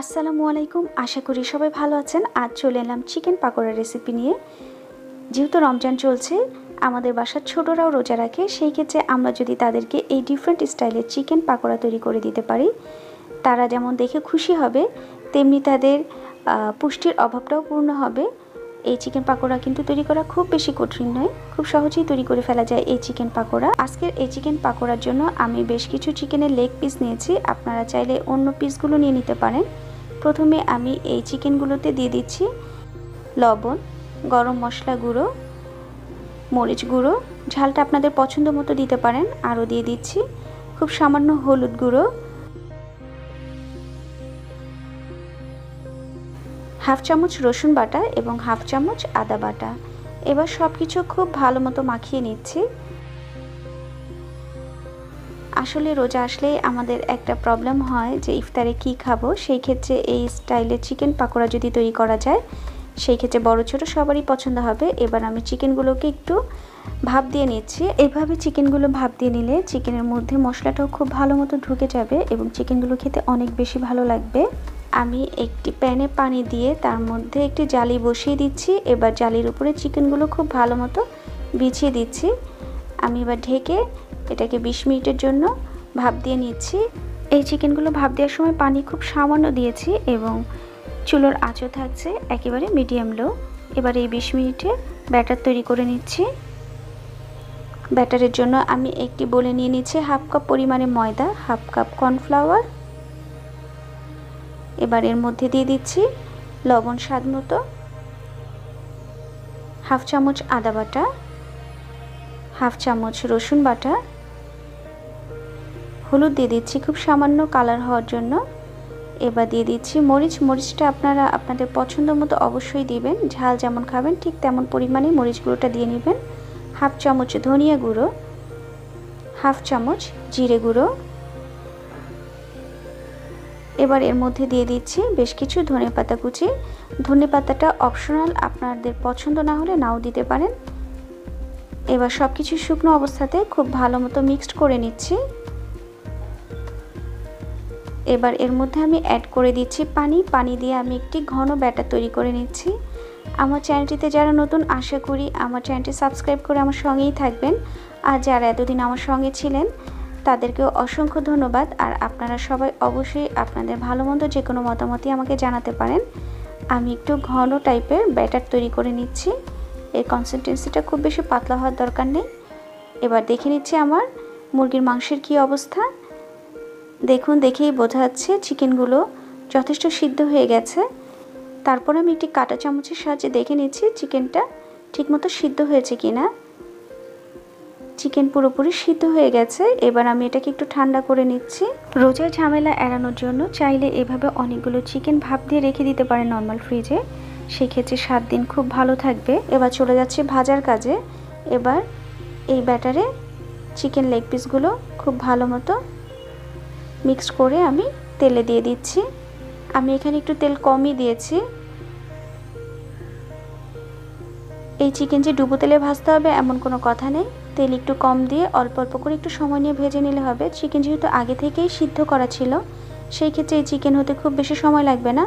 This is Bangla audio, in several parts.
আসসালামু আলাইকুম। আশা করি সবাই ভালো আছেন। আজ চলে এলাম চিকেন পাকোড়া রেসিপি নিয়ে। যেহেতু রমজান চলছে, আমাদের বাসার ছোটরাও রোজা রাখে, সেই ক্ষেত্রে আমরা যদি তাদেরকে এই ডিফারেন্ট স্টাইলের চিকেন পাকোড়া তৈরি করে দিতে পারি, তারা যেমন দেখে খুশি হবে, তেমনি তাদের পুষ্টির অভাবটাও পূর্ণ হবে। এই চিকেন পাকোড়া কিন্তু তৈরি করা খুব বেশি কঠিন নয়, খুব সহজেই তৈরি করে ফেলা যায় এই চিকেন পাকোড়া। আজকের এই চিকেন পাকোড়ার জন্য আমি বেশ কিছু চিকেনের লেগ পিস নিয়েছি, আপনারা চাইলে অন্য পিসগুলো নিয়ে নিতে পারেন। প্রথমে আমি এই চিকেনগুলোতে দিয়ে দিচ্ছি লবণ, গরম মশলা গুঁড়ো, মরিচ গুঁড়ো, ঝালটা আপনাদের পছন্দ মতো দিতে পারেন। আরও দিয়ে দিচ্ছি খুব সামান্য হলুদ গুঁড়ো, হাফ চামচ রসুন বাটা এবং হাফ চামচ আদা বাটা। এবার সব কিছু খুব ভালো মতো মাখিয়ে নিচ্ছি। আসলে রোজা আসলেই আমাদের একটা প্রবলেম হয় যে ইফতারে কি খাবো, সেই ক্ষেত্রে এই স্টাইলে চিকেন পাকোড়া যদি তৈরি করা যায়, সেই ক্ষেত্রে বড় ছোট সবারই পছন্দ হবে। এবার আমি চিকেনগুলোকে একটু ভাপ দিয়ে নিচ্ছি। এভাবে চিকেনগুলো ভাপ দিয়ে নিলে চিকেনের মধ্যে মশলাটাও খুব ভালো মতো ঢুকে যাবে এবং চিকেনগুলো খেতে অনেক বেশি ভালো লাগবে। আমি একটি প্যানে পানি দিয়ে তার মধ্যে একটি জালি বসিয়ে দিচ্ছি। এবার জালির উপরে চিকেনগুলো খুব ভালো মতো বিছিয়ে দিচ্ছি। আমি এবার ঢেকে এটাকে 20 মিনিটের জন্য ভাপ দিয়ে নিচ্ছি। এই চিকেনগুলো ভাপ দেওয়ার সময় পানি খুব সামান্য দিয়েছি এবং চুলোর আঁচও থাকছে একেবারে মিডিয়াম লো। এবার এই 20 মিনিটে ব্যাটার তৈরি করে নিচ্ছি। ব্যাটারের জন্য আমি একটি বলে নিয়ে নিচ্ছি হাফ কাপ পরিমাণে ময়দা, হাফ কাপ কর্নফ্লাওয়ার। এবার এর মধ্যে দিয়ে দিচ্ছি লবণ স্বাদ মতো, হাফ চামচ আদা বাটা, হাফ চামচ রসুন বাটা, হলুদ দিয়ে দিচ্ছি খুব সামান্য কালার হওয়ার জন্য। এবার দিয়ে দিচ্ছি মরিচটা আপনারা আপনাদের পছন্দ মতো অবশ্যই দিবেন, ঝাল যেমন খাবেন ঠিক তেমন পরিমাণে মরিচ গুঁড়োটা দিয়ে নেবেন। হাফ চামচ ধনিয়া গুঁড়ো, হাফ চামচ জিরে গুঁড়ো। এবার এর মধ্যে দিয়ে দিচ্ছি বেশ কিছু ধনেপাতা কুচি। ধনেপাতাটা অপশনাল, আপনাদের পছন্দ না হলে নাও দিতে পারেন। এবার সব কিছু শুকনো অবস্থাতে খুব ভালো মতো মিক্সড করে নিচ্ছি। এবার এর মধ্যে আমি অ্যাড করে দিচ্ছি পানি দিয়ে আমি একটি ঘন ব্যাটার তৈরি করে নিচ্ছি। আমার চ্যানেলটিতে যারা নতুন, আশা করি আমার চ্যানেলটি সাবস্ক্রাইব করে আমার সঙ্গেই থাকবেন। আর যারা এতদিন আমার সঙ্গে ছিলেন তাদেরকেও অসংখ্য ধন্যবাদ। আর আপনারা সবাই অবশ্যই আপনাদের ভালো মন্দ যে কোনো মতামতই আমাকে জানাতে পারেন। আমি একটু ঘন টাইপের ব্যাটার তৈরি করে নিচ্ছি। এর কনসিস্টেন্সিটা খুব বেশি পাতলা হওয়ার দরকার নেই। এবার দেখে নিচ্ছি আমার মুরগির মাংসের কি অবস্থা। দেখুন, দেখেই বোঝা যাচ্ছে চিকেনগুলো যথেষ্ট সিদ্ধ হয়ে গেছে। তারপর আমি একটি কাঁটা চামচের সাহায্যে দেখে নিচ্ছি চিকেনটা ঠিকমতো সিদ্ধ হয়েছে কিনা। চিকেন পুরোপুরি সিদ্ধ হয়ে গেছে। এবার আমি এটাকে একটু ঠান্ডা করে নিচ্ছি। রোজার ঝামেলা এড়ানোর জন্য চাইলে এভাবে অনেকগুলো চিকেন ভাপ দিয়ে রেখে দিতে পারেন নর্মাল ফ্রিজে, সেই ক্ষেত্রে 7 দিন খুব ভালো থাকবে। এবার চলে যাচ্ছে ভাজার কাজে। এবার এই ব্যাটারে চিকেন লেগ পিসগুলো খুব ভালো মতো মিক্সড করে আমি তেলে দিয়ে দিচ্ছি। আমি এখানে একটু তেল কমই দিয়েছি। এই চিকেন যে ডুবো তেলে ভাজতে হবে এমন কোনো কথা নেই, তেল একটু কম দিয়ে অল্প অল্প করে একটু সময় নিয়ে ভেজে নিলে হবে। চিকেন যেহেতু আগে থেকেই সিদ্ধ করা ছিল, সেই ক্ষেত্রে এই চিকেন হতে খুব বেশি সময় লাগবে না,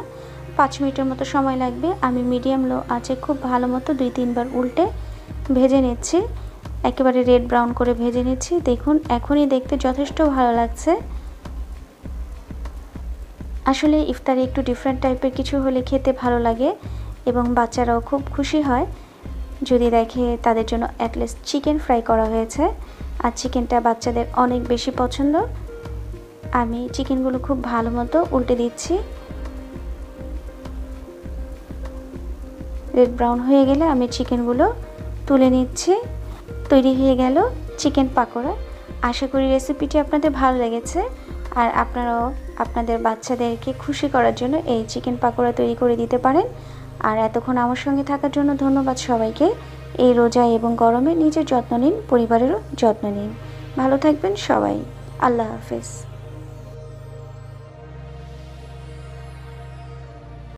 5 মিনিটের মতো সময় লাগবে। আমি মিডিয়াম লো আঁচে খুব ভালো মতো 2-3 বার উল্টে ভেজে নিচ্ছি, একেবারে রেড ব্রাউন করে ভেজে নিচ্ছি। দেখুন, এখনই দেখতে যথেষ্ট ভালো লাগছে। আসলে ইফতারে একটু ডিফারেন্ট টাইপের কিছু হলে খেতে ভালো লাগে এবং বাচ্চারাও খুব খুশি হয় যদি দেখে তাদের জন্য অ্যাটলিস্ট চিকেন ফ্রাই করা হয়েছে। আর চিকেনটা বাচ্চাদের অনেক বেশি পছন্দ। আমি চিকেনগুলো খুব ভালো মতো উল্টে দিচ্ছি। রেড ব্রাউন হয়ে গেলে আমি চিকেনগুলো তুলে নিচ্ছি। তৈরি হয়ে গেল চিকেন পাকোড়া। আশা করি রেসিপিটি আপনাদের ভালো লেগেছে আর আপনারাও আপনাদের বাচ্চাদেরকে খুশি করার জন্য এই চিকেন পাকোড়া তৈরি করে দিতে পারেন। আর এতক্ষণ আমার সঙ্গে থাকার জন্য ধন্যবাদ সবাইকে। এই রোজা এবং গরমে নিজের যত্ন নিন, পরিবারেরও যত্ন নিন। ভালো থাকবেন সবাই। আল্লাহ হাফেজ।